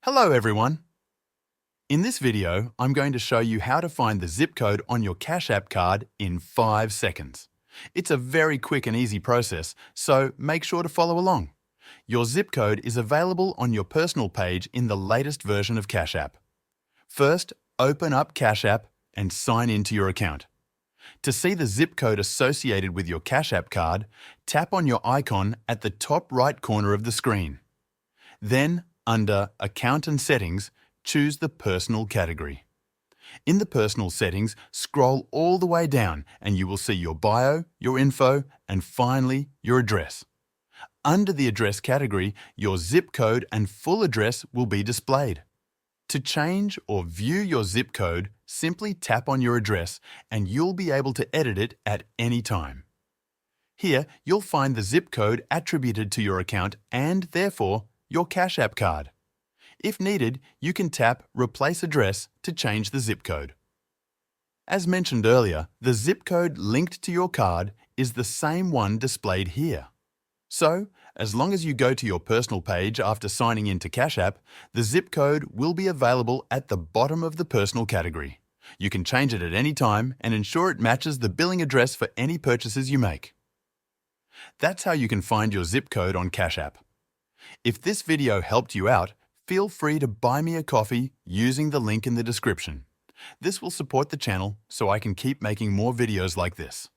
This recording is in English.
Hello everyone! In this video, I'm going to show you how to find the zip code on your Cash App card in 5 seconds. It's a very quick and easy process, so make sure to follow along. Your zip code is available on your personal page in the latest version of Cash App. First, open up Cash App and sign into your account. To see the zip code associated with your Cash App card, tap on your icon at the top right corner of the screen. Then, under Account and Settings, choose the Personal category. In the Personal settings, scroll all the way down and you will see your bio, your info, and finally, your address. Under the Address category, your zip code and full address will be displayed. To change or view your zip code, simply tap on your address and you'll be able to edit it at any time. Here, you'll find the zip code attributed to your account and, therefore, your Cash App card. If needed, you can tap Replace Address to change the zip code. As mentioned earlier, the zip code linked to your card is the same one displayed here. So, as long as you go to your personal page after signing into Cash App, the zip code will be available at the bottom of the Personal category. You can change it at any time and ensure it matches the billing address for any purchases you make. That's how you can find your zip code on Cash App. If this video helped you out, feel free to buy me a coffee using the link in the description. This will support the channel so I can keep making more videos like this.